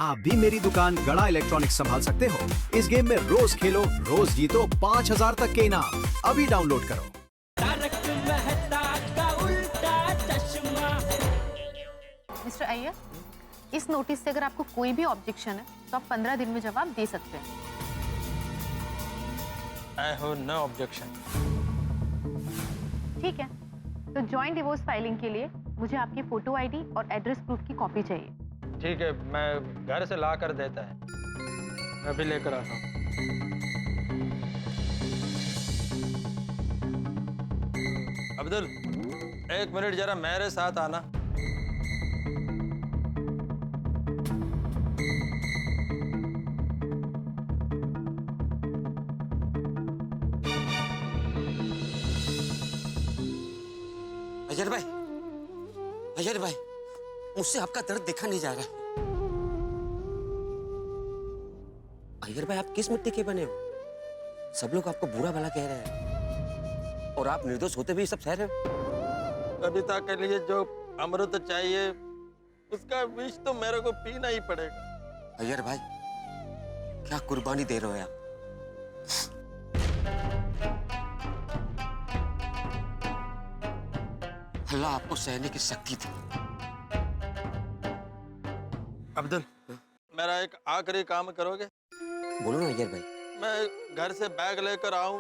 आप भी मेरी दुकान गड़ा इलेक्ट्रॉनिक्स संभाल सकते हो। इस गेम में रोज खेलो, रोज जीतो 5000 तक के इनाम। अभी डाउनलोड करो। मिस्टर अय्यर, इस नोटिस से अगर आपको कोई भी ऑब्जेक्शन है तो आप 15 दिन में जवाब दे सकते हैं। I have no objection. ठीक है, तो जॉइंट डिवोर्स फाइलिंग के लिए मुझे आपकी फोटो आईडी और एड्रेस प्रूफ की कॉपी चाहिए। ठीक है, मैं घर से ला कर देता है। मैं अभी लेकर आता हूँ। अब्दुल, 1 मिनट जरा मेरे साथ आना। अजय भाई, मुझसे आपका दर्द देखा नहीं जा रहा। अय्यर भाई, आप किस मिट्टी के बने हो? सब लोग आपको बुरा भला कह रहे हैं और आप निर्दोष होते भी सब सह रहे हो। कविता के लिए जो अमृत चाहिए उसका विष तो मेरे को पीना ही पड़ेगा। अय्यर भाई, क्या कुर्बानी दे रहे हो आप? अल्लाह आपको सहने की शक्ति दी। अब्दुल, मेरा एक आखिरी काम करोगे? बोलो ना अय्यर भाई। मैं घर से बैग लेकर आऊं,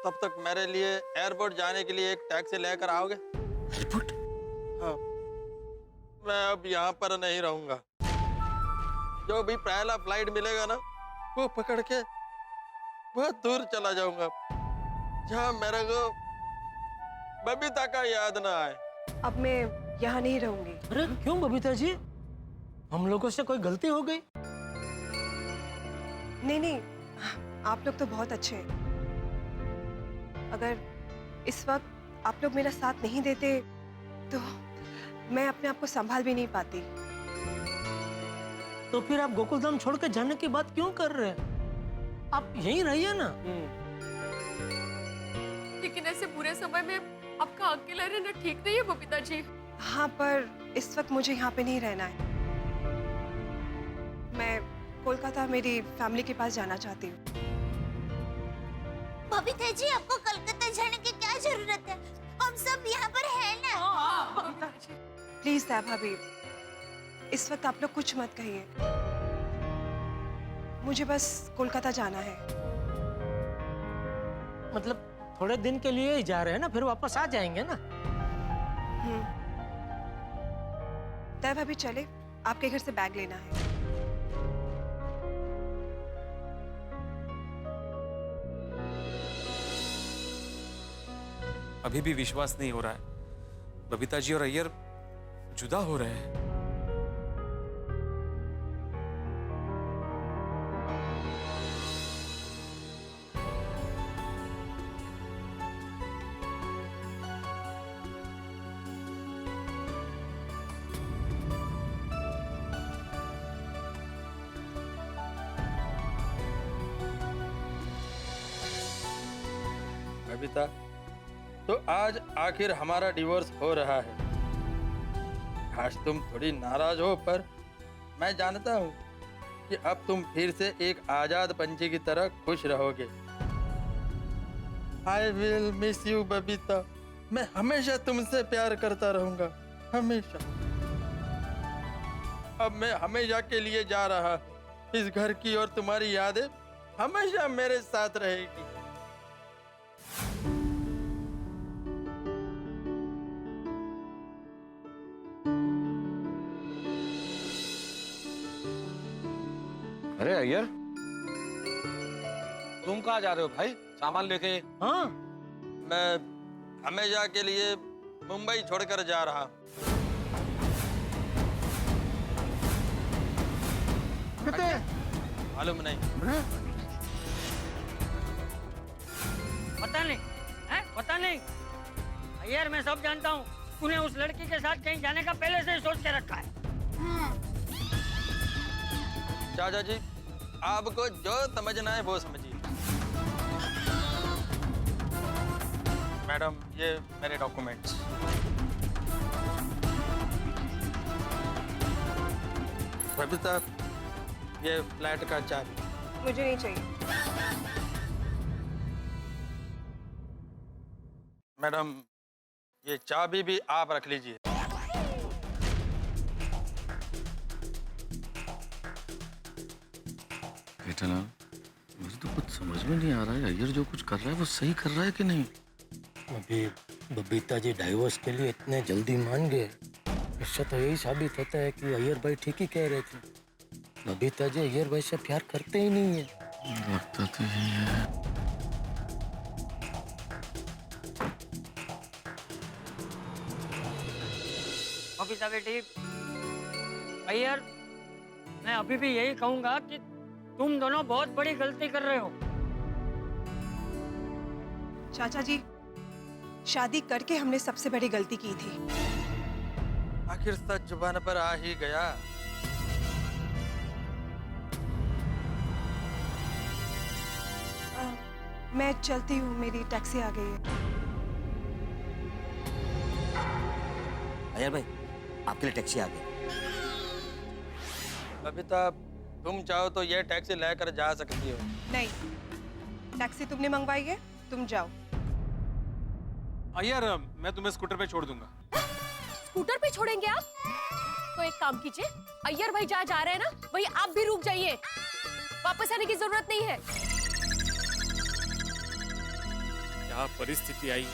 तब तक मेरे लिए एयरपोर्ट जाने के लिए एक टैक्सी लेकर आओगे? एयरपोर्ट? हाँ, मैं अब यहाँ पर नहीं रहूंगा। जो भी पहला फ्लाइट मिलेगा ना, वो पकड़ के बहुत दूर चला जाऊंगा, जहाँ मेरे को बबीता का याद ना आए। अब मैं यहाँ नहीं रहूंगी। अरे क्यों बबीता जी, हम लोगों से कोई गलती हो गई? नहीं, आप लोग तो बहुत अच्छे हैं। अगर इस वक्त आप लोग मेरा साथ नहीं देते तो मैं अपने आप को संभाल भी नहीं पाती। तो फिर आप गोकुलधाम छोड़ के जाने की बात क्यों कर रहे हैं? आप यहीं रहिए ना। लेकिन ऐसे बुरे समय में आपका अकेला रहना ठीक नहीं है बबीता जी। हाँ, पर इस वक्त मुझे यहाँ पे नहीं रहना है। मैं कोलकाता मेरी फैमिली के पास जाना चाहती हूँ। बबीता जी, आपको कलकत्ता जाने की क्या जरूरत है? हम सब यहाँ पर हैं ना। प्लीज दया भाभी, इस वक्त आप लोग कुछ मत कहिए। मुझे बस कोलकाता जाना है। मतलब थोड़े दिन के लिए ही जा रहे हैं ना, फिर वापस आ जाएंगे ना। दया भाभी चले, आपके घर से बैग लेना है। अभी भी विश्वास नहीं हो रहा है, बबीता जी और अय्यर जुदा हो रहे हैं। बबीता, तो आज आखिर हमारा डिवोर्स हो रहा है। आज तुम थोड़ी नाराज हो, पर मैं जानता हूँ कि अब तुम फिर से एक आजाद पंछी की तरह खुश रहोगे। I will miss you Babita. मैं हमेशा तुमसे प्यार करता रहूंगा, हमेशा। अब मैं हमेशा के लिए जा रहा हूँ। इस घर की और तुम्हारी यादें हमेशा मेरे साथ रहेगी। अरे अय्यर, तुम कहाँ जा रहे हो भाई? सामान लेके? हाँ, मैं हमेशा के लिए मुंबई छोड़कर जा रहा हूँ। मालूम नहीं। पता नहीं है, पता नहीं। अय्यर, मैं सब जानता हूँ। तूने उस लड़की के साथ कहीं जाने का पहले से ही सोच के रखा है। चाचा जी, आपको जो समझना है वो समझिए। मैडम, ये मेरे डॉक्यूमेंट्स। बबीता, ये फ्लैट का चाबी। मुझे नहीं चाहिए। मैडम, ये चाबी भी आप रख लीजिए। बेटालाल, मुझे तो कुछ समझ में नहीं आ रहा है। अय्यर जो कुछ कर रहा है वो सही कर रहा है कि नहीं? अभी बबीता जी डाइवोर्स के लिए इतने जल्दी मान गए, इससे तो यही साबित होता है कि अय्यर भाई ठीक ही कह रहे थे। बबीता जी अय्यर भाई से प्यार करते ही नहीं है। लगता तो यही है। बबीता बेटी, अय्यर, मैं अभी भी यही कहूंगा कि तुम दोनों बहुत बड़ी गलती कर रहे हो। चाचा जी, शादी करके हमने सबसे बड़ी गलती की थी। आखिर सच जुबान पर आ ही गया। मैं चलती हूँ, मेरी टैक्सी आ गई है। अय्यर भाई, आपके लिए टैक्सी आ गई। बबीता, तुम चाहो तो ये टैक्सी लेकर जा सकती हो। नहीं, टैक्सी तुमने मंगवाई है, तुम जाओ। अय्यर, मैं तुम्हें स्कूटर पे छोड़ दूंगा। स्कूटर पे छोड़ेंगे आप? तो एक काम कीजिए, अय्यर भाई जहाँ जा रहे हैं ना, वही आप भी रुक जाइए। वापस आने की जरूरत नहीं है। क्या परिस्थिति आई।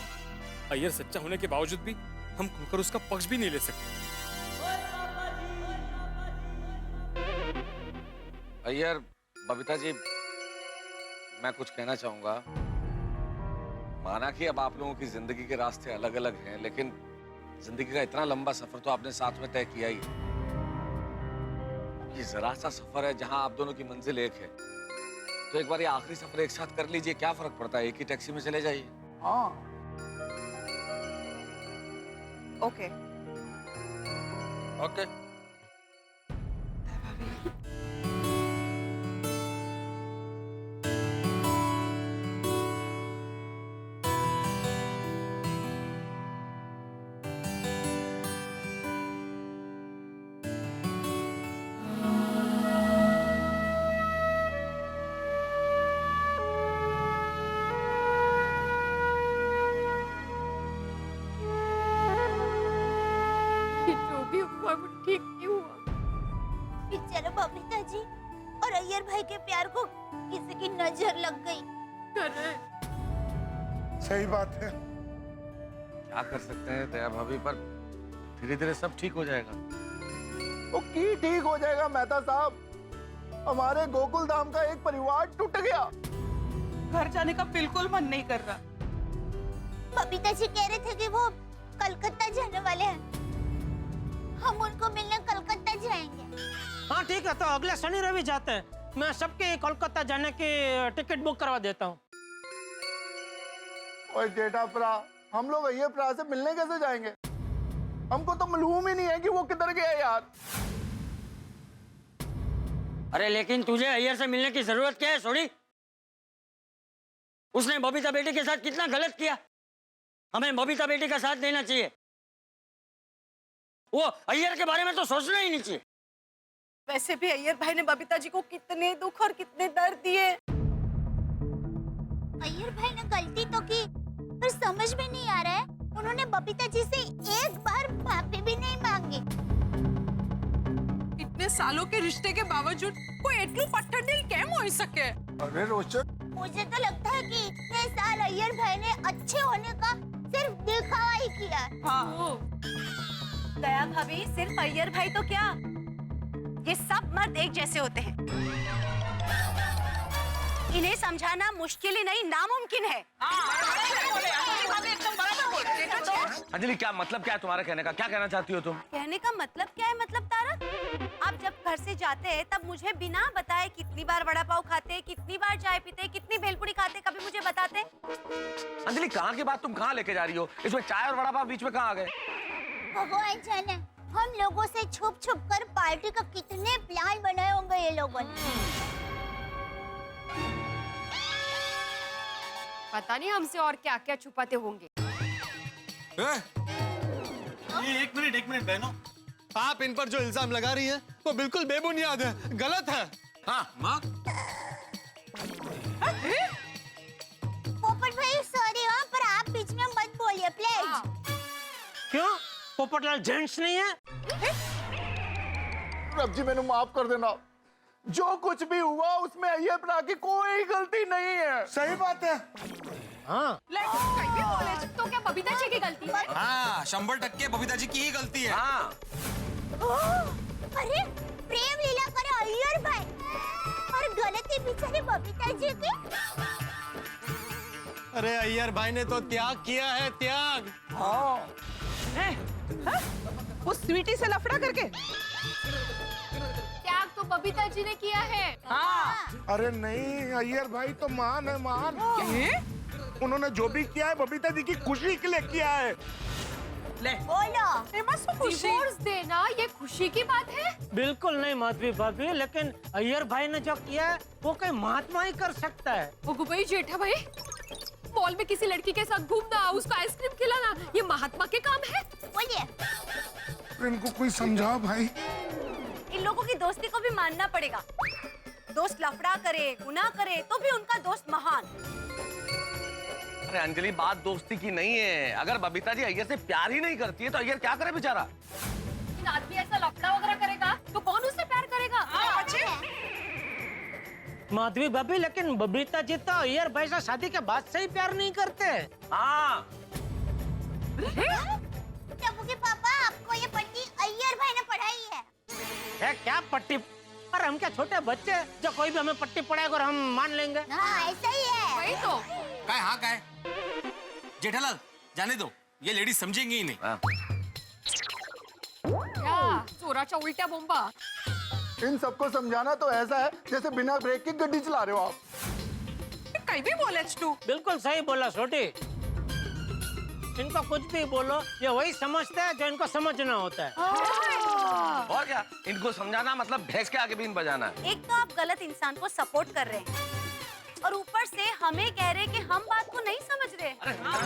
अय्यर सच्चा होने के बावजूद भी हम खुलकर उसका पक्ष भी नहीं ले सकते। अय्यर, बबीता जी, मैं कुछ कहना चाहूंगा। माना कि अब आप लोगों की जिंदगी के रास्ते अलग अलग हैं, लेकिन जिंदगी का इतना लंबा सफर तो आपने साथ में तय किया ही है। ये जरा सा सफर है जहां आप दोनों की मंजिल एक है, तो एक बार ये आखिरी सफर एक साथ कर लीजिए। क्या फर्क पड़ता है, एक ही टैक्सी में चले जाइए। हाँ, ओके। ओके। जो भी हुआ वो ठीक नहीं हुआ। बेचारा बबीता जी और अय्यर भाई के प्यार को किसी की नजर लग गई। सही बात है। क्या कर सकते हैं दया भाभी, पर धीरे धीरे सब ठीक हो जाएगा। तो की ठीक हो जाएगा मेहता साहब। हमारे गोकुल धाम का एक परिवार टूट गया। घर जाने का बिल्कुल मन नहीं कर रहा। बबीता जी कह रहे थे कि वो कलकत्ता जाने वाले हैं। हम उनको मिलने कलकत्ता जाएंगे। हाँ ठीक है, तो अगले शनि रवि जाते हैं। मैं सबके कोलकाता जाने की टिकट बुक करवा देता हूँ। ओए जेठापरा, हम लोग अय्यर भरा से मिलने कैसे जाएंगे? हमको तो मालूम ही नहीं है कि वो किधर गया यार। अरे लेकिन तुझे अय्यर से मिलने की जरूरत क्या है सोडी? उसने बबीता बेटी के साथ कितना गलत किया। हमें बबीता बेटी का साथ देना चाहिए। वो अय्यर के बारे में तो सोचना ही नहीं चाहिए। वैसे भी अय्यर भाई ने बबीता जी को कितने दुख और कितने दर्द दिए। अय्यर भाई ने गलती तो की, पर समझ में नहीं आ रहा है उन्होंने बबीता जी से एक बार माफी भी नहीं मांगी। इतने सालों के रिश्ते के बावजूद कोई एटलू पट्टर दिल केम हो सके? अरे रोचक, मुझे तो लगता है कि इतने साल अय्यर भाई ने अच्छे होने का सिर्फ दिखावा ही किया। हाँ। दया भाभी, सिर्फ अय्यर भाई तो क्या, ये सब मर्द एक जैसे होते हैं। इन्हें समझाना मुश्किल ही नहीं, नामुमकिन है। अंजलि, क्या मतलब क्या है तुम्हारा कहने का? क्या कहना चाहती हो तुम? कहने का मतलब क्या है? मतलब तारक, आप जब घर से जाते हैं तब मुझे बिना बताए कितनी बार वड़ा पाव खाते, कितनी बार चाय पीते, कितनी भेलपुरी खाते, कभी मुझे बताते? अंजलि, कहाँ की बात तुम कहाँ लेके जा रही हो? इसमें चाय और वड़ा पाव बीच में कहाँ आ गए? भगवान जाने हम लोगों से छुप छुप कर पार्टी का कितने प्लान बनाए होंगे ये लोगों ने। पता नहीं हमसे और क्या क्या छुपाते होंगे। ये एक मिनट बहनों, आप इन पर जो इल्जाम लगा रही हैं वो बिल्कुल बेबुनियाद है, गलत है। हाँ माँ। पोपट भाई सॉरी हाँ, पर आप बीच में मत बोलिए प्लीज। क्यों पोपटलाल जेंट्स नहीं है? रब जी मैंने माफ कर देना, जो कुछ भी हुआ उसमें अय्यर भरा की कोई गलती नहीं है। सही बात है। हाँ तो क्या बबीता जी की गलती है? हाँ 100% बबीता जी की ही गलती है। हाँ अरे प्रेम लीला करे अय्यर भाई और गलती बेचारे बबीता जी की। अरे अय्यर भाई ने तो त्याग किया है, त्याग। वो स्वीटी से लफड़ा करके? त्याग तो बबीता जी ने किया है। अरे नहीं, अय्यर भाई तो महान है, महान। उन्होंने जो भी किया है बबीता जी की खुशी के लिए किया है। बोलो डिवोर्स देना ये खुशी की बात है? बिल्कुल नहीं माधवी भाभी, लेकिन अय्यर भाई ने जो किया है वो कोई महात्मा ही कर सकता है। ओगो भाई, जेठा भाई, मॉल में किसी लड़की के साथ घूमना, उसको आइसक्रीम खिलाना, ये महात्मा के काम है? बोलिए। इनको कोई समझाओ भाई। इन लोगों की दोस्ती को भी मानना पड़ेगा। दोस्त लफड़ा करे, गुनाह करे, तो भी उनका दोस्त महान। अरे अंजलि, बात दोस्ती की नहीं है। अगर बबीता जी अय्यर से प्यार ही नहीं करती है तो अय्यर क्या करे बेचारा? आदमी ऐसा लफड़ा वगैरह करेगा तो कौन उससे प्यार करेगा? माधवी भाभी, लेकिन बबीता जी तो अय्यर भाई से शादी के बाद से ही प्यार नहीं करते। हाँ टप्पू के पापा, आपको ये पट्टी अय्यर भाई ने पढ़ाई है। क्या पट्टी? पर हम क्या छोटे बच्चे जो कोई भी हमें पट्टी पढ़ाएगा और हम मान लेंगे? हाँ ऐसा ही है। वही तो। काय हाँ काय जेठालाल, जाने दो, ये लेडीज समझेंगी ही नहीं। क्या चोराचा उल्टा बोंबा। इन सबको समझाना तो ऐसा है जैसे बिना ब्रेक की गाड़ी चला रहे हो आप। कहीं भी बोले तू। बिल्कुल सही बोला छोटी। इनको कुछ भी बोलो, ये वही समझते हैं जो इनको समझना होता है। और क्या, इनको समझाना मतलब भैंस के आगे बीन बजाना है। एक तो आप गलत इंसान को सपोर्ट कर रहे हैं और ऊपर से हमें कह रहे हैं कि हम बात को नहीं समझ रहे। हम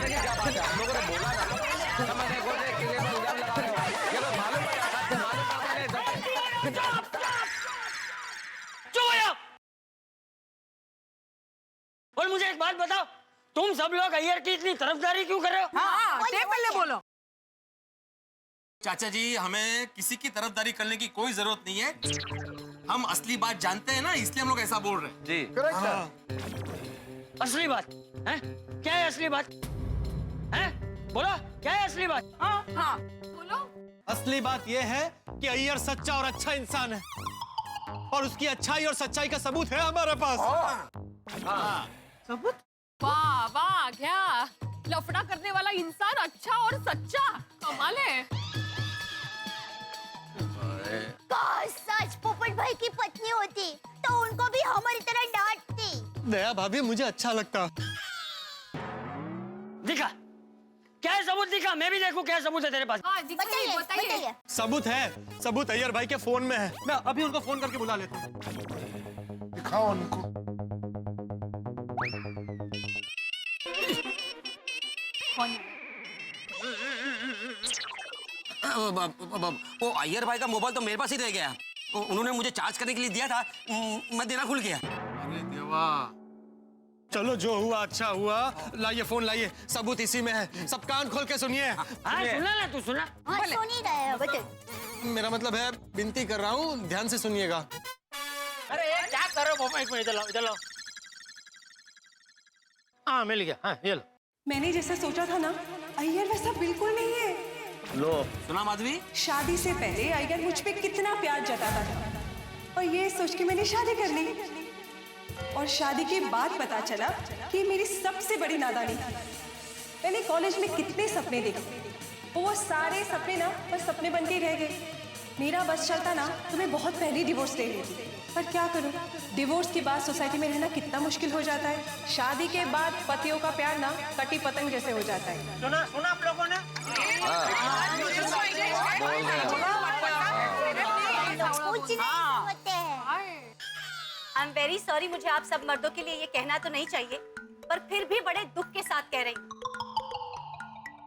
लोगों ने बोला ना, समझने को दे कि ये लोग इल्जाम लगा रहे हो। ये लोग मालूम है, आपको मालूम है। और मुझे एक बात बताओ, तुम सब लोग अय्यर की इतनी तरफदारी क्यों कर रहे हो? पहले बोलो। चाचा जी, हमें किसी की तरफदारी करने की कोई जरूरत नहीं है। हम असली बात जानते हैं ना, इसलिए हम लोग ऐसा बोल रहे हैं। जी करेक्ट है। असली बात है? क्या है असली बात? है? बोलो, क्या है असली बात? हाँ बोलो। असली बात यह है कि अय्यर सच्चा और अच्छा इंसान है और उसकी अच्छाई और सच्चाई का सबूत है हमारे पास। सबूत? वाह वाह, क्या लफड़ा करने वाला इंसान अच्छा और सच्चा, कमाल है। काश सच पोपट भाई की पत्नी होती तो उनको भी हमारी तरह डांटती। दया भाभी, मुझे अच्छा लगता। दिखा, क्या है सबूत? दिखा, मैं भी देखूं क्या सबूत है तेरे पास। हाँ, दिखाइए, बताइए। सबूत है, सबूत अय्यर भाई के फोन में है। मैं अभी उनको फोन करके बुला लेता हूँ। दिखाओ उनको। वो अय्यर भाई का मोबाइल तो मेरे पास ही रह गया। उन्होंने मुझे चार्ज करने के लिए दिया था, मैं देना भूल गया। अरे देवा, चलो जो हुआ अच्छा हुआ। लाइए फोन लाइए, सबूत इसी में है। सब कान खोल के सुनिए। हाँ, सुना ना, तू सुना। हाँ सुन ही रहे हैं, बताइए। मेरा मतलब है, विनती कर रहा हूँ, ध्यान से सुनिएगा। अरे क्या कर रहे हो? एक मिनट, इधर लो। हाँ मिल गया। हाँ ये लो। मैंने जैसा सोचा था ना, अय्यर वैसा बिल्कुल नहीं है। लो सुना माधवी? शादी से पहले अय्यर मुझ पे कितना प्यार जताता था और ये सोच के मैंने शादी कर ली। और शादी के बाद पता चला कि मेरी सबसे बड़ी नादानी थी। मैंने कॉलेज में कितने सपने देखे, वो सारे सपने ना बस सपने बन के रह गए। मेरा बस चलता ना तो मैं बहुत पहले डिवोर्स ले लेती, पर क्या करूं, डिवोर्स के बाद सोसाइटी में रहना कितना मुश्किल हो जाता है। शादी के बाद पतियों का प्यार ना कटी पतंग जैसे हो जाता है। सुना आप लोगों ने? आई एम वेरी सॉरी, मुझे आप सब मर्दों के लिए ये कहना तो नहीं चाहिए, पर फिर भी बड़े दुख के साथ कह रही हूँ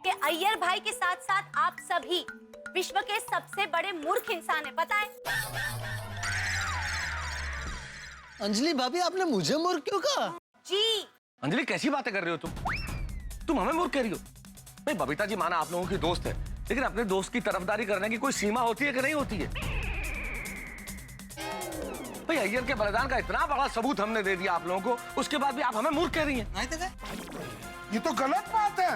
कि अय्यर भाई के साथ साथ आप सभी विश्व के सबसे बड़े मूर्ख इंसान है, पता है? अंजलि भाभी आपने मुझे मूर्ख क्यों कहा? जी अंजलि कैसी बातें कर रही हो तुम हमें मूर्ख कह रही हो? भाई बबीता जी माना आप लोगों की दोस्त है, लेकिन अपने दोस्त की तरफदारी करने की कोई सीमा होती है कि नहीं होती है? भाई अय्यर के बलिदान का इतना बड़ा सबूत हमने दे दिया आप लोगों को, उसके बाद भी आप हमें मूर्ख कह रही हैं। ये तो गलत बात है।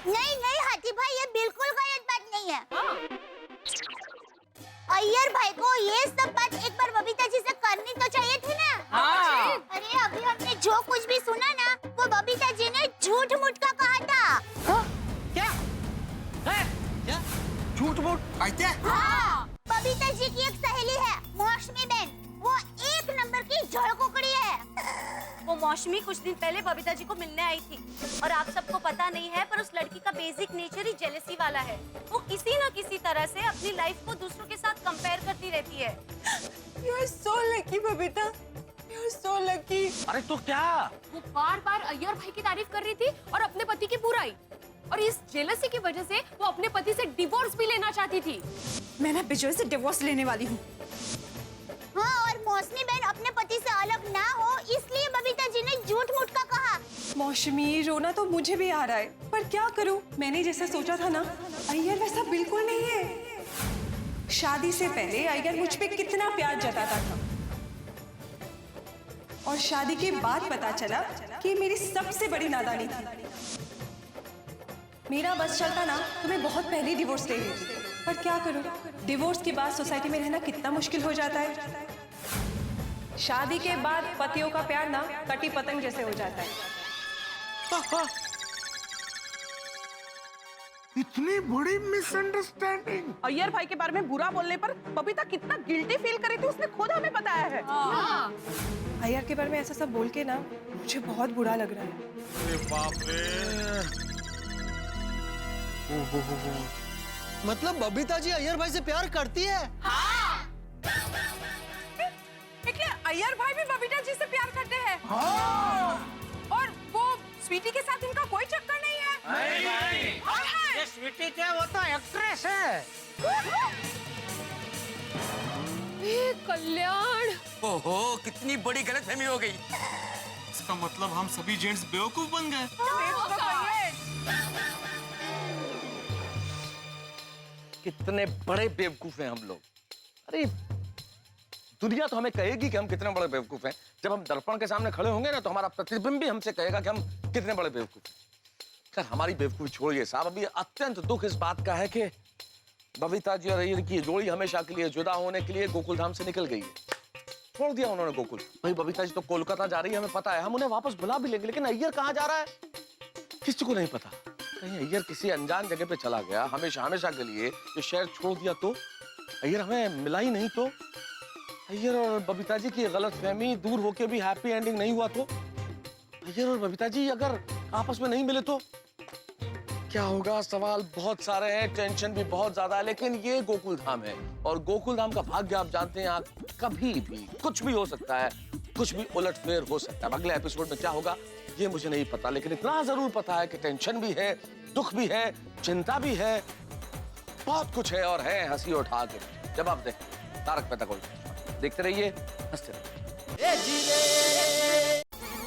नहीं नहीं हाथी भाई, ये बिल्कुल गलत बात नहीं है। अय्यर भाई को ये सब बात एक बार बबीता जी से करनी तो चाहिए थी ना। अरे अभी हमने जो कुछ भी सुना ना, वो बबीता जी ने झूठ मूठ का कहा था। क्या? झूठ मूठ? हाँ, बबीता जी की एक सहेली है मौसमी बहन, वो एक नंबर की झड़कोकड़ी है। वो मौसमी कुछ दिन पहले बबीता जी को मिलने आई थी, और आप सबको पता नहीं है पर उस लड़की का बेसिक नेचर ही जेलसी वाला है। वो किसी न किसी तरह से अपनी लाइफ को दूसरों के साथ कंपेयर करती रहती है। You are so lucky, Babita. You are so lucky। अरे तो क्या? वो बार-बार अय्यर भाई की तारीफ कर रही थी और अपने पति की बुराई, और इस जेलसी की वजह से वो अपने पति से डिवोर्स भी लेना चाहती थी। मैं ना बिजोय से डिवोर्स लेने वाली हूँ। हाँ, और मौसमी बहन अपने पति से अलग ना हो, इसलिए बबीता जी ने झूठ मूठ का कहा। मौसमी, रोना तो मुझे भी आ रहा है, पर क्या करूं? मैंने जैसा सोचा था ना, अय्यर वैसा बिल्कुल नहीं है। शादी से पहले अय्यर मुझ पे कितना प्यार जताता था, और शादी के बाद पता चला कि मेरी सबसे बड़ी नादानी थी। मेरा बस चलता ना तो मैं बहुत पहले डिवोर्स ले लेती, पर क्या करूं? डिवोर्स के बाद सोसाइटी में रहना कितना मुश्किल हो जाता है। शादी के बाद पतियों का प्यार ना कटी पतंग जैसे हो जाता है। इतनी बड़ी मिसअंडरस्टैंडिंग। अय्यर भाई के बारे में बुरा बोलने पर बबीता कितना गिल्टी फील कर रही थी, उसने खुद हमें बताया है। अय्यर के बारे में ऐसा सब बोल के ना मुझे बहुत बुरा लग रहा है। अरे बाप रे। मतलब बबीता जी अय्यर भाई से प्यार करती है? लेकिन अय्यर भाई भी बबीता जी से प्यार करते हैं। और वो स्वीटी के साथ इनका कोई चक्कर नहीं है। ये स्वीटी क्या, वो तो एक्ट्रेस है। कल्याण, ओहो कितनी बड़ी गलतफहमी हो गई। इसका मतलब हम सभी जेंट्स बेवकूफ बन गए। कितने बड़े बेवकूफ हैं हम लोग। अरे दुनिया तो हमें कहेगी कि हम कितने बड़े बेवकूफ हैं। जब हम दर्पण के सामने खड़े होंगे ना, तो हमारा प्रतिबिंब भी हमसे कहेगा कि हम कितने बड़े बेवकूफ हैं। खैर हमारी बेवकूफी छोड़िए साहब, अभी अत्यंत दुख इस बात का है कि बबीता जी और अय्यर की जोड़ी हमेशा के लिए जुदा होने के लिए गोकुल धाम से निकल गई है। छोड़ दिया उन्होंने गोकुल। भाई बबीता जी तो कोलकाता जा रही है, हमें पता है, हम उन्हें वापस बुला भी लेंगे, लेकिन अय्यर कहाँ जा रहा है किसी को नहीं पता। कहीं अय्यर किसी अनजान जगह पे चला गया, हमेशा हमेशा के लिए ये शहर छोड़ दिया तो, अय्यर हमें मिला ही नहीं तो, अय्यर और बबीता जी की गलतफहमी दूर होके भी हैप्पी एंडिंग नहीं हुआ तो, अय्यर और बबीता जी अगर आपस में नहीं मिले तो क्या होगा? सवाल बहुत सारे हैं, टेंशन भी बहुत ज्यादा है, लेकिन ये गोकुल धाम है और गोकुल धाम का भाग्य आप जानते हैं, यहाँ कभी भी कुछ भी हो सकता है, कुछ भी उलटफेर हो सकता है। अगले एपिसोड में क्या होगा ये मुझे नहीं पता, लेकिन इतना जरूर पता है कि टेंशन भी है, दुख भी है, चिंता भी है, बहुत कुछ है और है हंसी उठा के। जब आप देखें तारक मेहता का उल्टा चश्मा, देखते रहिए, हंसते रहिए।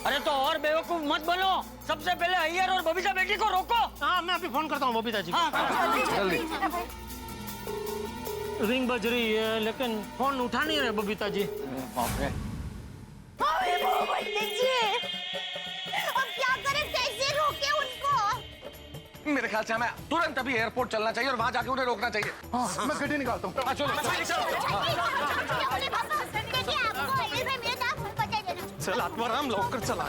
अरे तो और बेवकूफ मत बनो, सबसे पहले अय्यर और बबीता बेटी को रोको। हाँ मैं अभी फोन करता हूँ बबीता जी को। जल्दी। रिंग बज रही है लेकिन फोन उठा नहीं रहे बबीता जी। अब क्या करें, कैसे रोके उनको? मेरे ख्याल से हमें तुरंत अभी एयरपोर्ट चलना चाहिए और वहां जाके उन्हें रोकना चाहिए। हाँ, मैं गड्डी निकालता हूँ। चलो चल आत्माराम लवकर चला।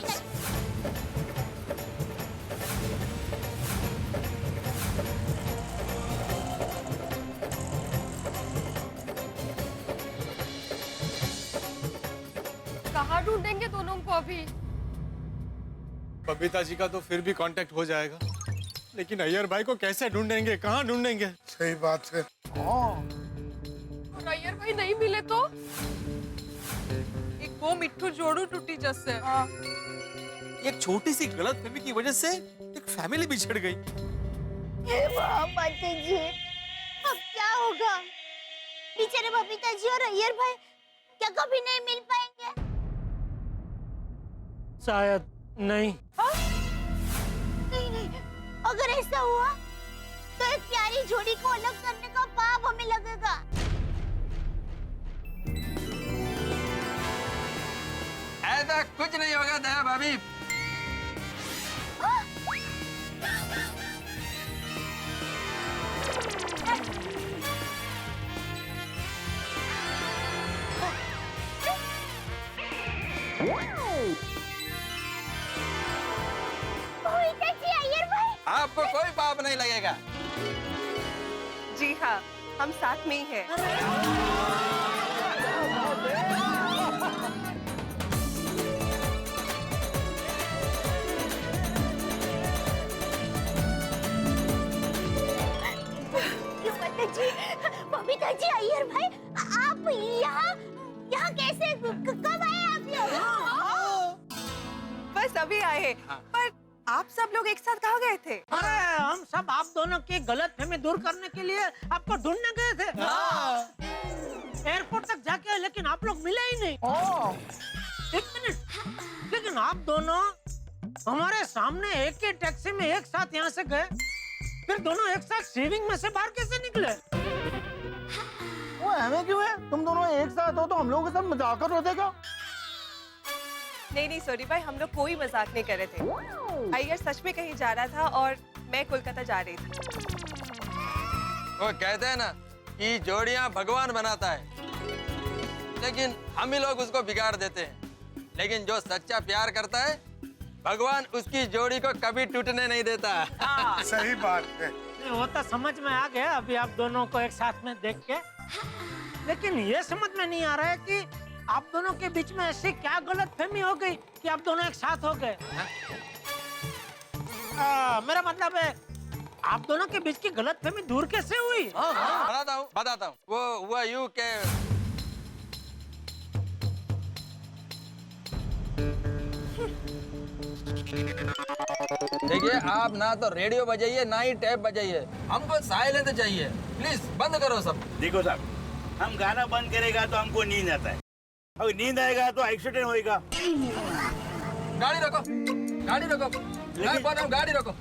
कहाँ ढूंढेंगे दोनों को अभी? बबीता जी का तो फिर भी कांटेक्ट हो जाएगा, लेकिन अय्यर भाई को कैसे ढूंढेंगे, कहाँ ढूंढेंगे? सही बात है। और अय्यर भाई नहीं मिले तो एक वो मिट्ठू जोड़ू टूटी जैसे। एक छोटी सी गलतफहमी की वजह से एक फैमिली बिछड़ गई। माता जी, अब क्या होगा? बेचारे बबीता जी और अय्यर भाई क्या कभी नहीं मिल पाएंगे? शायद नहीं। नहीं, अगर ऐसा हुआ तो एक प्यारी जोड़ी को अलग करने का पाप हमें लगेगा। ऐसा कुछ नहीं होगा दया भाभी। अय्यर भाई, आपको कोई पाप नहीं लगेगा। जी हाँ, हम साथ में ही हैं। बबीता जी, अय्यर भाई, आप यहाँ कैसे, कब आए आप लोग? बस अभी आए हैं। पर आप सब लोग एक साथ कहाँ गए थे? अरे हम सब आप दोनों की गलतफहमी दूर करने के लिए आपको ढूंढने गए थे। एयरपोर्ट तक जाके आए, लेकिन आप लोग मिले ही नहीं। एक मिनट, लेकिन आप दोनों हमारे सामने एक ही टैक्सी में एक साथ यहाँ से गए, फिर दोनों एक साथ सेविंग में से बाहर कैसे निकले? वो हमें क्यों है? तुम दोनों एक साथ हो तो हम लोगों के साथ मजाक कर रहे थे क्या? नहीं सॉरी भाई, हम लोग कोई मजाक नहीं कर रहे थे। अय्यर सच में कहीं जा रहा था और मैं कोलकाता जा रही थी। वो कहते हैं ना कि जोड़ियां भगवान बनाता है, लेकिन हम ही लोग उसको बिगाड़ देते हैं। लेकिन जो सच्चा प्यार करता है, भगवान उसकी जोड़ी को कभी टूटने नहीं देता। सही बात है। वो तो समझ में आ गया अभी आप दोनों को एक साथ में देख के, लेकिन ये समझ में नहीं आ रहा है कि आप दोनों के बीच में ऐसी क्या गलतफहमी हो गई कि आप दोनों एक साथ हो गए। मेरा मतलब है आप दोनों के बीच की गलतफहमी दूर कैसे हुई? बताता हूँ। वो हुआ यूं के देखिए, आप ना तो रेडियो बजाइए ना ही टेप बजाइए, हमको साइलेंट चाहिए। प्लीज बंद करो सब। देखो साहब, हम गाना बंद करेगा तो हमको नींद आता है, और नींद आएगा तो एक्सीडेंट होएगा। गाड़ी रोको, गाड़ी रोको, मैं बोल रहा हूँ गाड़ी रोको।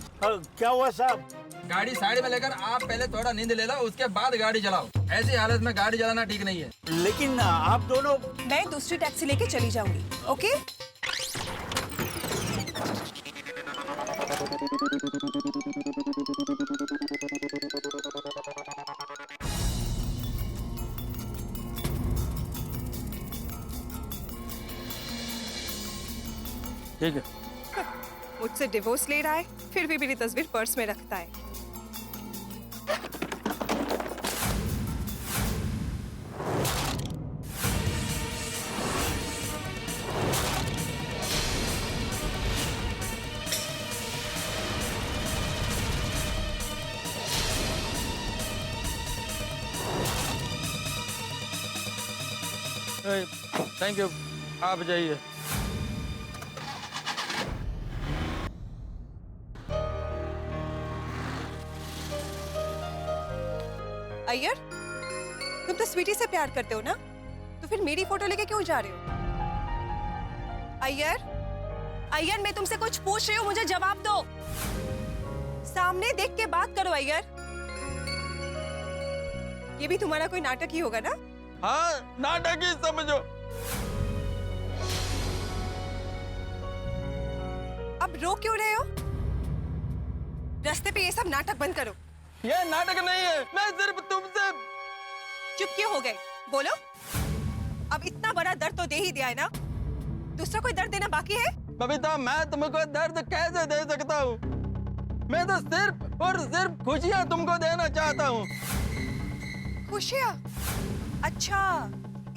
क्या हुआ साहब? गाड़ी साइड में लेकर आप पहले थोड़ा नींद ले लो, उसके बाद गाड़ी चलाओ। ऐसी हालत में गाड़ी चलाना ठीक नहीं है। लेकिन आप दोनों, मैं दूसरी टैक्सी लेके चली जाऊंगी। ओके? ठीक है। मुझसे डिवोर्स ले रहा है, फिर भी मेरी तस्वीर पर्स में रखता है। थैंक यू, आप जाइए। अय्यर, तुम तो स्वीटी से प्यार करते हो ना, तो फिर मेरी फोटो लेके क्यों जा रहे हो? अय्यर, अय्यर, मैं तुमसे कुछ पूछ रही हूँ, मुझे जवाब दो। सामने देख के बात करो अय्यर। ये भी तुम्हारा कोई नाटक ही होगा ना? हाँ, नाटक ही समझो। अब रो क्यों रहे हो? रास्ते पे ये सब नाटक बंद करो। ये नाटक नहीं है, मैं सिर्फ तुमसे। चुप क्यों हो गए? बोलो। अब इतना बड़ा दर्द तो दे ही दिया है ना, दूसरा कोई दर्द देना बाकी है? बबीता, मैं तुमको दर्द कैसे दे सकता हूँ? मैं तो सिर्फ और सिर्फ खुशियाँ तुमको देना चाहता हूँ। खुशियाँ? अच्छा,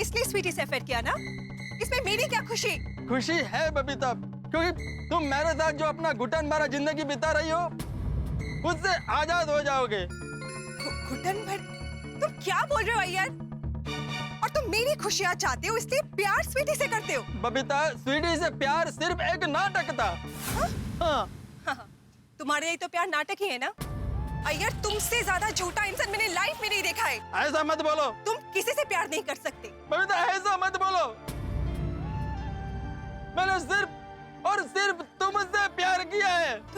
इसलिए स्वीटी से अफेयर किया ना? इसमें मेरी क्या खुशी? खुशी है बबीता, क्योंकि तुम मेरे साथ जो अपना घुटन भरा जिंदगी बिता रही हो, उससे आजाद हो जाओगे। घुटन भर? तुम क्या बोल रहे हो अय्यर? और तुम मेरी खुशियाँ चाहते हो, इसलिए प्यार स्वीटी से करते हो? बबीता, स्वीटी से प्यार सिर्फ एक नाटक था। हाँ, तुम्हारे लिए तो प्यार नाटक ही है ना? अय्यर, तुमसे ज्यादा झूठा इंसान मैंने लाइफ में नहीं देखा है। ऐसा मत बोलो। तुम किसी से प्यार नहीं कर सकते। बबीता, ऐसा मत बोलो।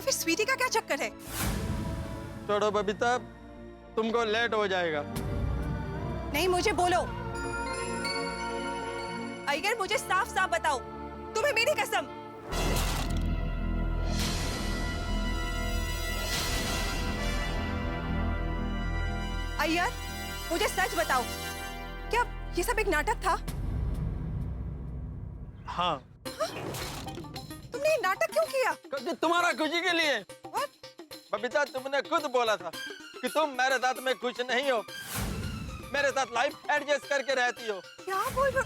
फिर स्वीटी का क्या चक्कर है? छोड़ो बबीता, तुमको लेट हो जाएगा। नहीं, मुझे बोलो। अय्यर, मुझे साफ साफ बताओ, तुम्हें मेरी कसम। अय्यर, मुझे सच बताओ, क्या ये सब एक नाटक था? हाँ। तुमने ये नाटक क्यों किया? क्योंकि तुम्हारा खुशी के लिए। बबीता, तुमने खुद बोला था कि तुम मेरे साथ में खुश नहीं हो, मेरे साथ लाइफ एडजस्ट करके रहती हो। क्या बोल रहे हो?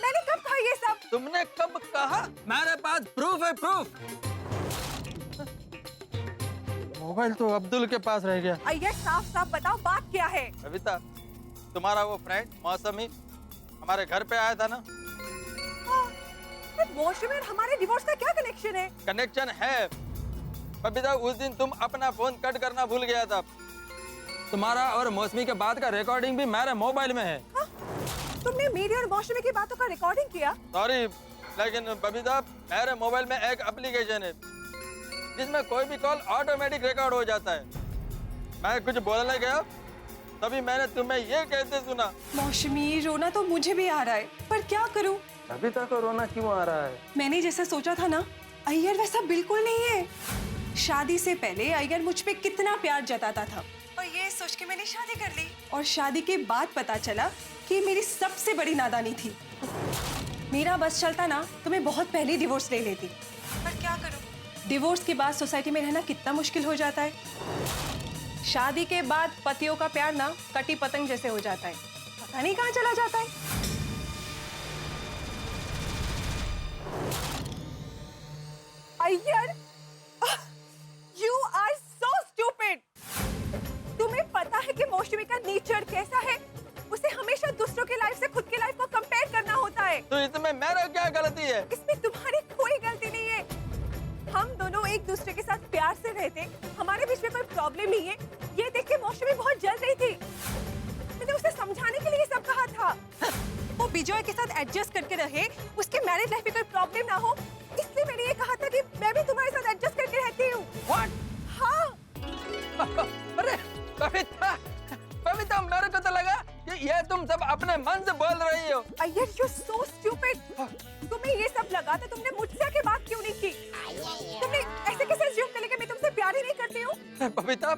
मैंने कब कहा ये सब? तुमने कब कहा? मेरे पास प्रूफ है, प्रूफ। मोबाइल तो अब्दुल के पास रह गया। अय्यर, साफ साफ बताओ, बात क्या है? बबीता, तुम्हारा वो फ्रेंड मौसमी हमारे घर पे आया था ना? मौसमी और हमारे डिवोर्स का क्या कनेक्शन है? कनेक्शन है बबीता। उस दिन तुम अपना फोन कट करना भूल गया था। तुम्हारा और मौसमी के बाद का रिकॉर्डिंग भी मेरे मोबाइल में है। तुमने मेरी और मौसमी की बातों का रिकॉर्डिंग किया? सॉरी, लेकिन बबीता, मेरे मोबाइल में एक एप्लीकेशन है जिसमें कोई भी कॉल ऑटोमेटिक रिकॉर्ड हो जाता है। मैं कुछ बोलने गया तभी मैंने तुम्हें ये कहते सुना। मौसमी, रोना तो मुझे भी आ रहा है, पर क्या करूं? बबीता को रोना क्यों आ रहा है? मैंने जैसा सोचा था ना, अय्यर वैसा बिल्कुल नहीं है। शादी से पहले अय्यर मुझ पे कितना प्यार जताता था, और ये सोच के मैंने शादी कर ली। और शादी के बाद पता चला कि मेरी सबसे बड़ी नादानी थी। मेरा बस चलता ना तो मैं बहुत पहले डिवोर्स ले लेती, पर क्या करूं? डिवोर्स के बाद सोसाइटी में रहना कितना मुश्किल हो जाता है। शादी के बाद पतियों का प्यार ना कटी पतंग जैसे हो जाता है, पता नहीं कहाँ चला जाता है। Iyer, you are so stupid. तुम्हें पता है कि मौसमी का नेचर कैसा है? उसे हमेशा दूसरों की लाइफ से खुद की लाइफ को कंपेयर करना होता है। तो इसमें मेरा क्या गलती है? इसमें तुम्हारी कोई गलती नहीं है। हम दोनों एक दूसरे के साथ प्यार से रहते, हमारे बीच में कोई प्रॉब्लम नहीं है। ये देख के मौसमी बहुत जल रही थी। मैंने उसे समझाने के लिए सब कहा था। वो बिजॉय के साथ एडजस्ट करके रहे, उसके मैरिज लाइफ में कोई प्रॉब्लम ना हो, इसलिए मैंने ये कहा था कि मैं भी तुम्हारे साथ एडजस्ट करके रहती हूँ। What? हाँ। अरे बबीता, बबीता, मेरे को तो लगा कि ये तुम सब अपने मन से बोल रही हो। Iyer, you're so stupid. तुम्हें ये सब लगा तो तुमने मुझसे आके बात क्यों नहीं की? तुमने ऐसे कैसे assume कर लिया कि मैं तुमसे प्यार ही नहीं करती हूँ? बबीता,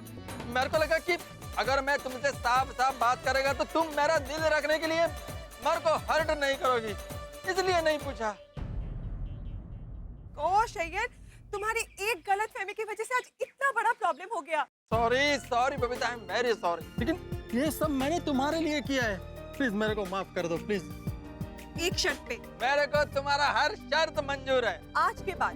मेरे को लगा कि अगर मैं तुमसे साफ साफ बात करेगा तो तुम मेरा दिल रखने के लिए मेरे को हर्ट नहीं करोगी, इसलिए नहीं पूछा। गोश अय्यर, तुम्हारी एक गलतफहमी की वजह से आज इतना बड़ा प्रॉब्लम हो गया। Sorry, sorry Babita, I am very sorry. लेकिन ये सब मैंने तुम्हारे लिए किया है, प्लीज मेरे को माफ कर दो, प्लीज। एक शर्त पे। मेरे को तुम्हारा हर शर्त मंजूर है। आज के बाद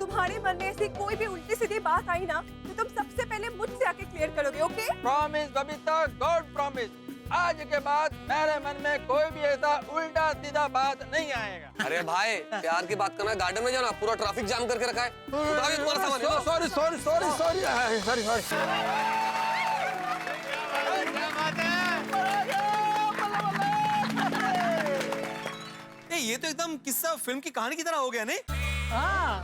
तुम्हारे मन में ऐसी कोई भी उल्टी सीधी बात आई ना तो तुम सबसे पहले मुझसे आके क्लियर करोगे, okay? Promise Babita, God promise. आज के बाद मेरे मन में कोई भी ऐसा उल्टा सीधा बात नहीं आएगा। अरे भाई, प्यार की बात करना है, गार्डन में जाना, पूरा ट्रैफिक जाम करके रखा है। उठाओ तुम्हारा सामान। Sorry sorry sorry sorry sorry sorry. ये तो एकदम किस्सा फिल्म की कहानी की तरह हो गया नहीं?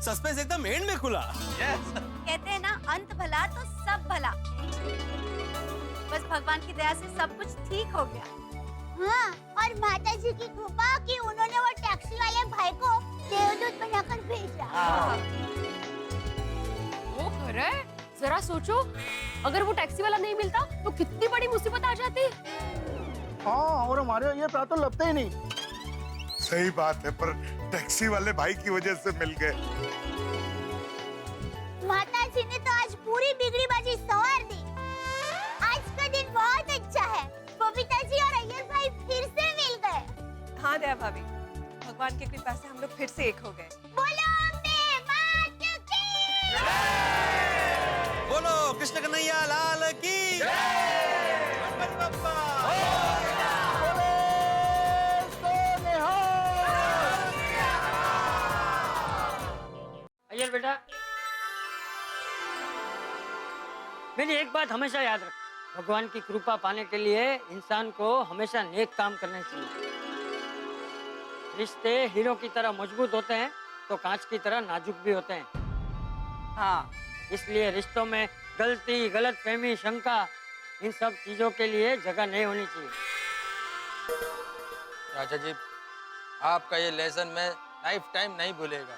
सस्पेंस एकदम एंड में खुला। कहते हैं ना, अंत भला तो सब भला। बस भगवान की दया से सब कुछ ठीक हो गया। हाँ, और माता जी की कृपा कि उन्होंने वो टैक्सी वाले भाई को देवदूत बनाकर भेजा। वो कर रहा है, जरा सोचो, अगर वो टैक्सी वाला नहीं मिलता तो कितनी बड़ी मुसीबत आ जाती। हाँ, और हमारे ये पैर तो लगते ही नहीं। सही बात है, पर टैक्सी वाले भाई की वजह से मिल गए। माता जी ने तो आज पूरी बिगड़ी बाजी संवार दी। आज का दिन बहुत अच्छा है, बबीता जी और अय्यर भाई फिर से मिल गए। हाँ दया भाभी, भगवान की कृपा से हम लोग फिर से एक हो गए। बोलो अम्बे मात की। बोलो कृष्ण कन्हैया लाल की। गणपति बप्पा। अय्यर बेटा, मेरी एक बात हमेशा याद रख, भगवान की कृपा पाने के लिए इंसान को हमेशा नेक काम करने चाहिए। रिश्ते हीरो की तरह मजबूत होते हैं तो कांच की तरह नाजुक भी होते हैं। हाँ, इसलिए रिश्तों में गलती, गलतफहमी, शंका, इन सब चीजों के लिए जगह नहीं होनी चाहिए। चाचा जी, आपका ये लेसन मैं लाइफ टाइम नहीं भूलेगा।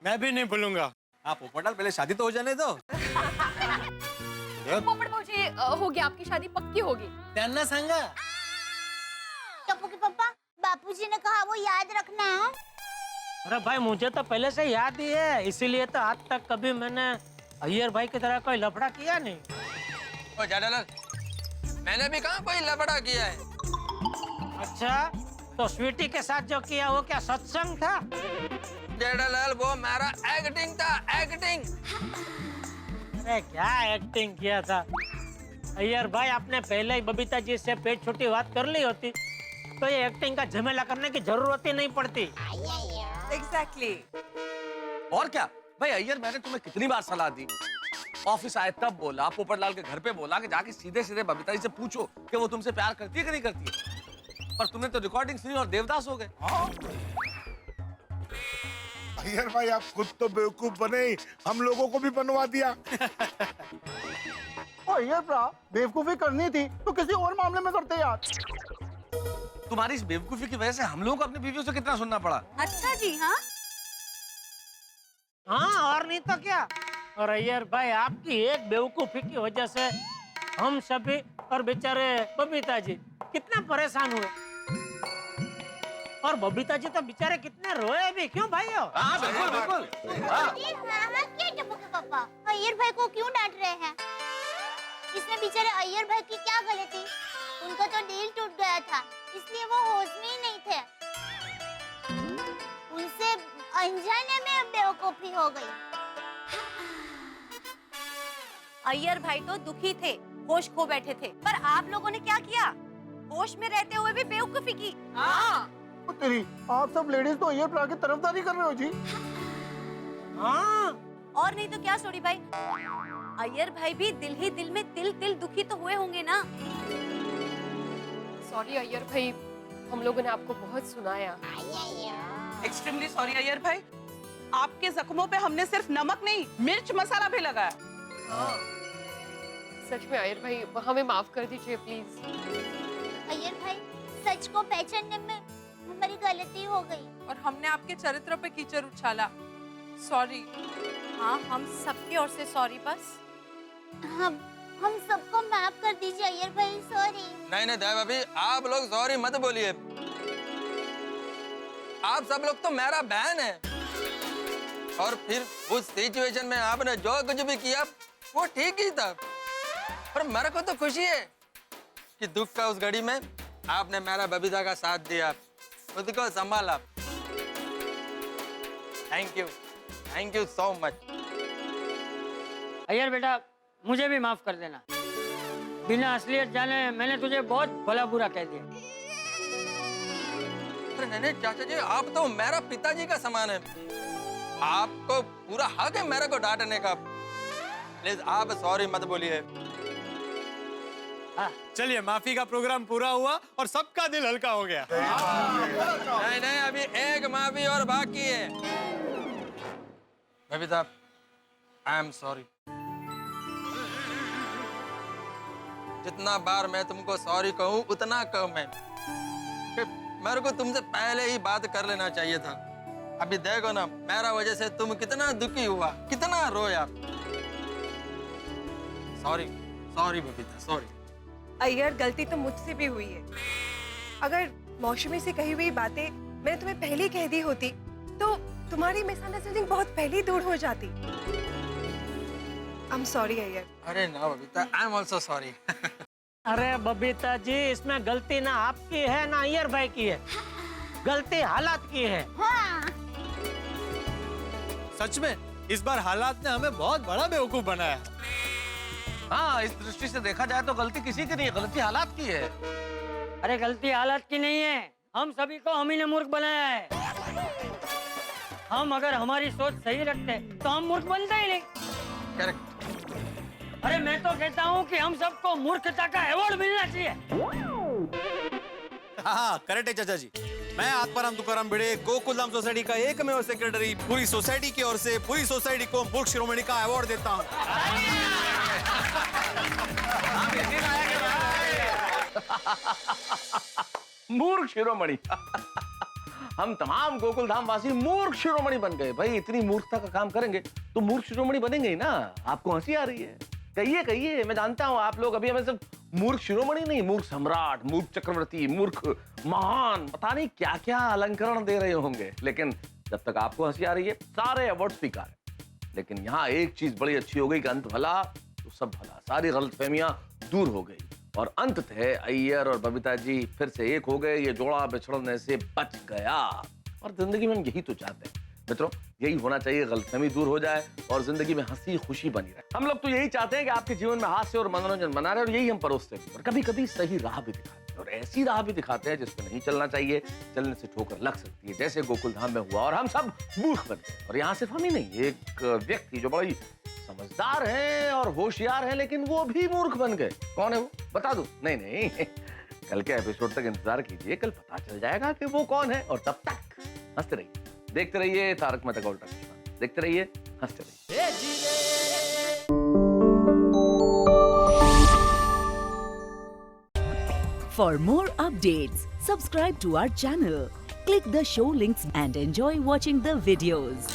मैं भी नहीं भूलूंगा। आप पोपटलाल पहले शादी तो हो जाने दो। पोपट भाऊजी, हो गया, आपकी शादी पक्की होगी। त्यांना सांगा। टप्पू के पापा, बापूजी ने कहा वो याद रखना है। अरे भाई, मुझे तो पहले से याद ही है, इसीलिए तो आज तक कभी मैंने अय्यर भाई की तरह कोई लफड़ा किया नहीं। ओ जेठालाल, मैंने भी कहाँ कोई लफड़ा किया है। अच्छा, तो स्वीटी के साथ जो किया वो क्या सत्संग था? जेठालाल, वो मेरा एक्टिंग था, एक्टिंग। अरे क्या एक्टिंग किया था? अय्यर भाई, आपने पहले ही बबीता जी से पेट छुट्टी बात कर ली होती तो ये एक्टिंग का झमेला करने की जरूरत ही नहीं पड़ती। एग्जैक्टली। और क्या भाई अय्यर, मैंने तुम्हें कितनी बार सलाह दी, ऑफिस आए तब बोला, पोपटलाल के घर पे बोला कि जाके सीधे सीधे बबीता जी से पूछो कि वो तुमसे प्यार करती है कि नहीं करती है, पर तुमने तो रिकॉर्डिंग सुनी और देवदास हो गए। अय्यर भाई, आप खुद तो बेवकूफ बने ही, हम लोगों को भी बनवा दिया। अय्यर भरा, बेवकूफी करनी थी तो किसी और मामले में करते यार। तुम्हारी इस बेवकूफी की वजह से हम लोगों को अपनी बीवियों से कितना सुनना पड़ा। अच्छा जी। हाँ हाँ, और नहीं तो क्या। और अय्यर भाई, आपकी एक बेवकूफी की वजह से हम सभी और बेचारे बबीता जी कितना परेशान हुए, और बबीता जी तो बेचारे कितने रोए भी। क्यों भाइयों? हाँ बिल्कुल बिल्कुल। क्या टप्पू के पापा, अय्यर भाई को क्यों डांट रहे हैं? इसमें बेचारे अय्यर भाई की क्या गलती? उनका तो दिल टूट गया था, इसलिए वो होश में ही नहीं थे। उनसे अनजाने में बेवकूफी हो गई। अय्यर भाई तो दुखी थे, होश खो बैठे थे, पर आप लोगों ने क्या किया? होश में रहते हुए भी बेवकूफी की। तेरी, आप सब लेडीज तो अय्यर भरा की तरफदारी कर रहे हो जी। हाँ, और नहीं तो क्या सोडी भाई, अय्यर भाई भी दिल ही दिल में तिल तिल दुखी तो हुए होंगे ना। सॉरी अय्यर भाई, हम लोगों ने आपको बहुत सुनाया। एक्सट्रीमली सॉरी अय्यर भाई, आपके जख्मों पे हमने सिर्फ नमक नहीं, मिर्च मसाला भी लगाया। सच में अय्यर भाई, हमें माफ कर दीजिए प्लीज। अय्यर भाई, सच को पहचानने में हमारी गलती हो गई और हमने आपके चरित्र पे कीचड़ उछाला। सॉरी। हाँ, हम सबकी ओर से सॉरी। बस हम सबको माफ कर दीजिए अय्यर भाई, सॉरी। नहीं नहीं दया भाभी, आप लोग सॉरी मत बोलिए। आप सब लोग तो मेरा बहन है, और फिर उस सिचुएशन में आपने जो कुछ भी किया वो ठीक ही था। और मेरे को तो खुशी है कि दुख का उस घड़ी में आपने मेरा बबीता का साथ दिया, खुद को संभाला। Thank you so much. Iyer बेटा, मुझे भी माफ कर देना। बिना असलियत जाने मैंने तुझे बहुत भला बुरा कह दिया। अरे नहीं चाचा जी, आप तो मेरा पिताजी का समान है, आपको पूरा हक है मेरे को डांटने का। प्लीज आप सॉरी मत बोलिए। चलिए, माफी का प्रोग्राम पूरा हुआ और सबका दिल हल्का हो गया। नहीं नहीं, अभी एक माफी और बाकी है। Babita, I am sorry. जितना बार मैं तुमको सॉरी कहूँ उतना कम है। मेरे को तुमसे पहले ही बात कर लेना चाहिए था। अभी देखो ना, मेरा वजह से तुम कितना दुखी हुआ, कितना रोया। Sorry Babita, sorry. अय्यर, गलती तो मुझसे भी हुई है। अगर मौसमी से कही हुई बातें मैंने तुम्हें पहले कह दी होती तो तुम्हारी मिसअंडरस्टैंडिंग बहुत पहले ही दूर हो जाती। I am sorry Iyer. अरे ना Babita, I am also sorry. अरे बबीता जी, इसमें गलती ना आपकी है ना अय्यर भाई की है, गलती हालात की है। हाँ। सच में इस बार हालात ने हमें बहुत बड़ा बेवकूफ बनाया। हाँ, इस दृष्टि से देखा जाए तो गलती किसी की नहीं है, गलती हालात की है। अरे गलती हालात की नहीं है, हम सभी को हम ही ने मूर्ख बनाया है। हम अगर हमारी सोच सही रखते तो हम मूर्ख बनते ही नहीं। करेक्ट। अरे मैं तो कहता हूँ कि हम सबको मूर्खता का अवार्ड मिलना चाहिए। हाँ, करेक्ट है चाचा जी। मैं आत्माराम तुकाराम भिड़े, गोकुलधाम सोसाइटी का एकमेव सेक्रेटरी, पूरी सोसाइटी की ओर से पूरी सोसाइटी को मूर्ख शिरोमणि का अवार्ड देता हूँ। मूर्ख शिरोमणि। हम तमाम गोकुलधाम वासी मूर्ख शिरोमणि बन गए। भाई इतनी मूर्खता का काम करेंगे तो मूर्ख शिरोमणि बनेंगे ही ना। आपको हंसी आ रही है? कहिए कहिए, मैं जानता हूं आप लोग अभी हमें सिर्फ मूर्ख शिरोमणि नहीं, मूर्ख सम्राट, मूर्ख चक्रवर्ती, मूर्ख महान, पता नहीं क्या क्या अलंकरण दे रहे होंगे। लेकिन जब तक आपको हंसी आ रही है सारे अवार्ड स्वीकार है। लेकिन यहाँ एक चीज बड़ी अच्छी हो गई कि अंत भला तो सब भला, सारी गलतफहमियां दूर हो गई और अंततः अय्यर और बबीता जी फिर से एक हो गए। ये जोड़ा बिछड़ने से बच गया और जिंदगी में हम यही तो चाहते हैं मित्रों, यही होना चाहिए। गलतफहमी दूर हो जाए और जिंदगी में हंसी खुशी बनी रहे। हम लोग तो यही चाहते हैं कि आपके जीवन में हास्य और मनोरंजन बना रहे और यही हम परोसते हैं। और कभी कभी सही राह भी दिखाते हैं और ऐसी राह भी दिखाते हैं जिस पर नहीं चलना चाहिए, चलने से ठोकर लग सकती है, जैसे गोकुलधाम में हुआ और हम सब मूर्ख बन गए। और यहाँ सिर्फ हम ही नहीं, एक व्यक्ति जो बड़ी समझदार हैं और होशियार हैं लेकिन वो भी मूर्ख बन गए। कौन है वो? बता दूं? नहीं कल के एपिसोड तक इंतजार कीजिए, कल पता चल जाएगा कि वो कौन है। और तब तक हंसते रहिए, देखते रहिए तारक मेहता का उल्टा चश्मा, देखते रहिए, हंसते रहिए। For more updates, subscribe to our channel, click the show links and enjoy watching the videos.